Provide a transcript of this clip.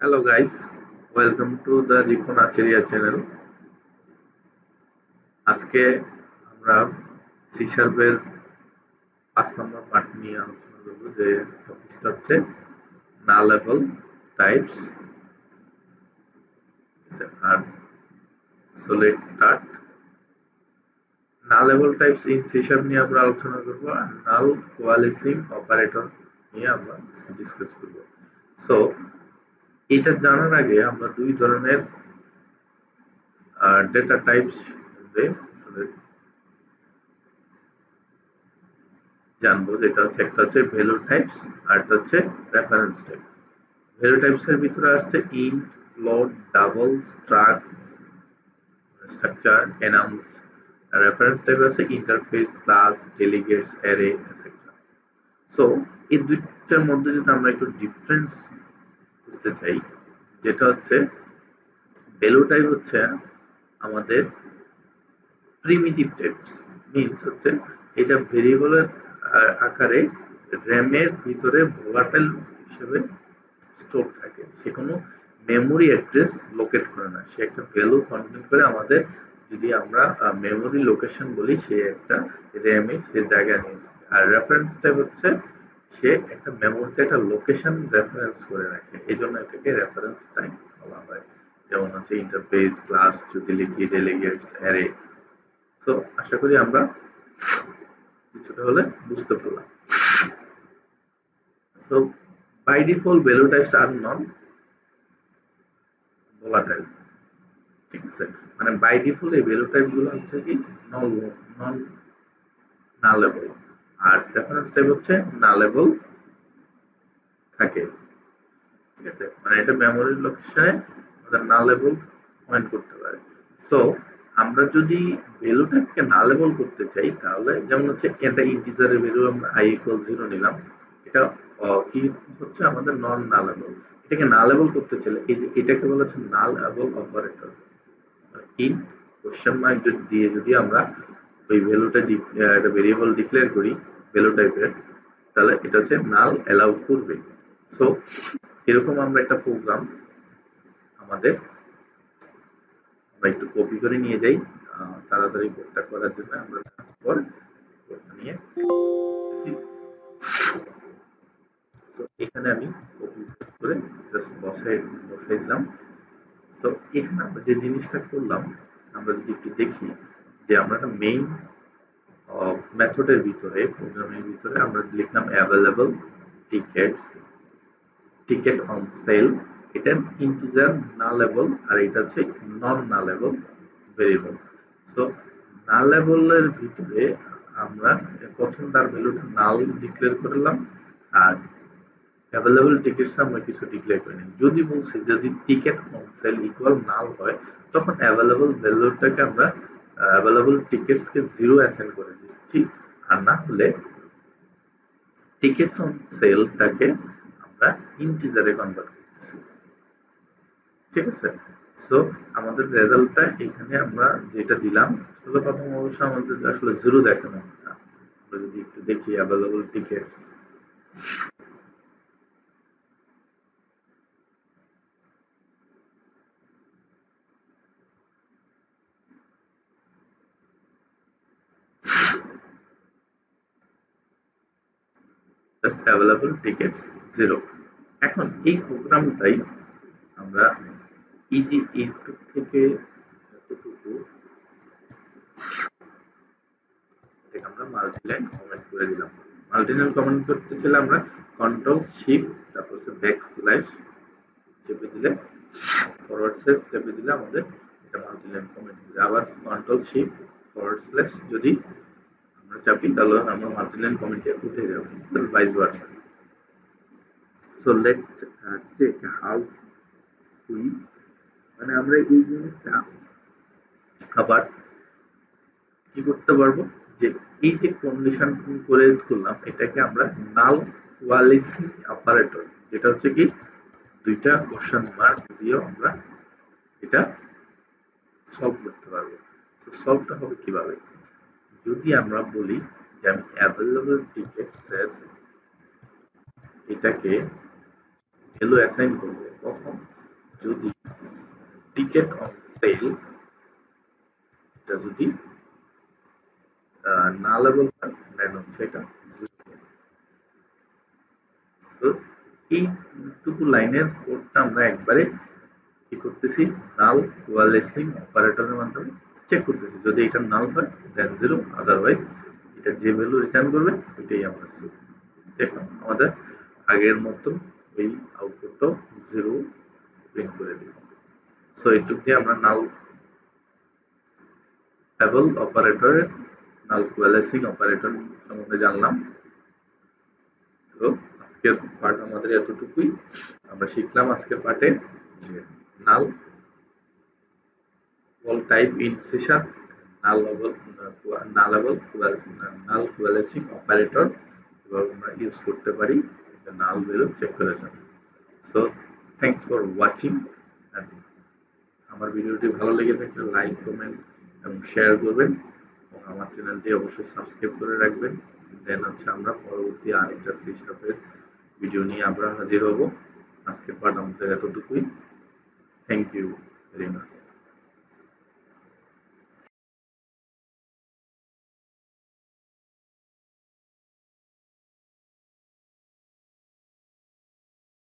Hello guys, welcome to the Ripon Acharia channel. আজকে আমরা C# এর 5 নম্বর পার্ট নিয়ে আলোচনা করব, যে টপিকটা হচ্ছে nullable types. So let's start. Nullable types in C# নিয়ে আমরা আলোচনা করব, আর null coalescing operator নিয়ে আমরা ডিসকাস করব। সো এটা জানার আগে আমরা দুই ধরনের ডেটা টাইপস জানবো, যেটা হচ্ছে একটা হচ্ছে ভ্যালু টাইপস আর একটা হচ্ছে রেফারেন্স টাইপ। ভ্যালু টাইপস এর ভিতরে আসছে int, float, double, structure, enums। আর রেফারেন্স টাইপ আছে interface, class, delegates, array, etcetera. So এই দুইটার মধ্যে যদি আমরা একটু ডিফারেন্স বুঝতে চাই, যেটা হচ্ছে ভ্যালু টাইপ হচ্ছে আমাদের প্রিমিটিভ টাইপস, মিনস হচ্ছে এটা ভেরিয়েবলের আকারে র্যামের ভিতরে ভোলাটাইল হিসেবে স্টোর থাকে। সে কোনো মেমোরি অ্যাড্রেস লোকেট করে না, সে একটা ভ্যালু কন্টেন করে আমাদের, যদি আমরা মেমোরি লোকেশন বলি, সে একটা র্যামে সে জায়গা নিয়ে। আর রেফারেন্স টাইপ হচ্ছে সে একটা মেমোরিতে একটা লোকেশন রেফারেন্স করে রাখে, এই জন্য এটাকে রেফারেন্স টাইপ বলা হয়। যেমন হচ্ছে interface, class, utility, delegates, array. তো আশা করি আমরা কিছুটা হলে বুঝতে পারলাম। So by default value types are non volatile, ঠিক আছে? মানে বাই ডিফল্ট এই ভ্যালু টাইপ গুলো হচ্ছে কি নন নালেবল, আর রেফারেন্স টাইপ হচ্ছে নালেবল থাকে, ঠিক আছে? মানে এটা মেমোরি লোকেশনে আমাদের নালেবল পয়েন্ট করতে পারে। সো আমরা যদি ভ্যালু টাইপকে নালেবল করতে চাই, তাহলে যেমন হচ্ছে একটা ইন্টিজারের ভ্যালু আমরা i = 0 নিলাম, এটা কি হচ্ছে আমাদের নন নালেবল। এটাকে নালেবল করতে চাইলে এই যে এটাকে বলা হচ্ছে নালেবল অপারেটর। ইন কোশ্চেন মার্ক দিয়ে যদি আমরা ওই ভ্যালুটা একটা ভেরিয়েবল ডিক্লেয়ার করি ভ্যালু টাইপের, তাহলে এটা হচ্ছে নাল অ্যালাউ করবে। সো এরকম আমরা একটা প্রোগ্রাম আমাদের আমরা একটু কপি করে নিয়ে যাই তাড়াতাড়ি কোডটা করার জন্য। আমরা তারপর কোডটা নিয়ে এখানে আমি কপি করে জাস্ট বসাই দিলাম। তো এখানে আমরা যে জিনিসটা করলাম, আমরা যদি একটু দেখি যে আমরা একটা মেইন মেথডের ভিতরে, প্রোগ্রামের ভিতরে আমরা লিখলাম AvailableTickets, এটা ইন্টিজার নালেবল, আর এটা হচ্ছে নন নালেবল ভেরিয়েবল। সো নালেবলের ভিতরে আমরা প্রথম তার ভ্যালুটা নাল ডিক্লেয়ার করলাম, আর অ্যাভেলেবল টিকেটস আমরা কিছু ডিক্লেয়ার করি না। যদি বলছি যদি টিকেট অন সেল ইকুয়াল নাল হয়, তখন অ্যাভেলেবল ভ্যালুটাকে আমরা অ্যাভেলেবল টিকেটসকে 0 অ্যাসাইন করে দিচ্ছি, আর না হলে টিকেটস অন সেলটাকে আমরা ইন্টিজারে কনভার্ট করতেছি, ঠিক আছে? সো আমাদের রেজাল্টটা এখানে আমরা যেটা দিলাম, আসলে প্রথম অবশ্য আমাদের আসলে 0 দেখানো কথা। আমরা যদি একটু দেখি অ্যাভেলেবল টিকেটস, অ্যাভেলেবল টিকেটস 0। এখন এই প্রোগ্রামটাই আমরা এই যে এইটুক থেকে এতটুকু আমরা মাল্টিলাইন কমেন্ট করে দিলাম। মাল্টিলাইন কমেন্ট করতে চাইলে আমরা কন্ট্রোল শিফট তারপর ব্যাকস্ল্যাশ চেপে দিলে, ফরওয়ার্ড স্ল্যাশ চেপে দিলে আমাদের এটা মাল্টিলাইন কমেন্ট হবে। আবার কন্ট্রোল শিফট ফরওয়ার্ড স্ল্যাশ যদি আমরা চাপি, তাহলে আমরা মাল্টিলাইন কমেন্টে উঠে যাবে, vice versa. So let's check how we, মানে আমরা এই জিনিসটা আবার কি করতে পারবো, যে এই যে কন্ডিশন করে করলাম, এটাকে আমরা নাল কোয়ালিসিং অপারেটর, যেটা হচ্ছে কি দুইটা কোশ্চেন মার্ক দিয়েও আমরা এটা সলভ করতে পারবো। তো সলভটা হবে কিভাবে, যদি আমরা বলি যে আমি অ্যাভেলেবল টিকেটস এর এটাকে ভ্যালু অ্যাসাইন করব, তখন যদি টিকেট অন সেল এটা যদি নালেবল হয় দেন হচ্ছে এটা তো এইটুকু লাইনের কোডটা আমরা একবারে কি করতেছি নাল কোয়ালেসিং অপারেটরের মাধ্যমে চেক করতেছি যদি এটা নাল হয় দেন 0 আদারওয়াইজ এটা যে ভ্যালু রিটার্ন করবে ওইটাই আমরা দেখুন আমাদের আগের মতো এই আউটপুটটাও 0 প্রিন্ট করে দিব সো এইটুকু দিয়ে আমরা নাল অ্যাবল অপারেটরের নাল কোয়ালেসিং অপারেটর সম্বন্ধে জানলাম তো আজকের পার্ট আমাদের এতটুকুই আমরা শিখলাম আজকের পার্টে যে নাল all type in session null coalescing operator এবার আমরা ইউজ করতে পারি নাল ভ্যালু চেক করার জন্য সো থ্যাংকস ফর ওয়াচিং আমার ভিডিওটি ভালো লেগে থাকলে লাইক কমেন্ট এবং শেয়ার করবেন এবং আমার চ্যানেলটি অবশ্যই সাবস্ক্রাইব করে রাখবেন দেন হচ্ছে আমরা পরবর্তী আরেকটা সিস্টেমের ভিডিও নিয়ে আমরা হাজির হব আজকের পার্ট আমাদের এতটুকুই থ্যাংক ইউ ভেরি মাচ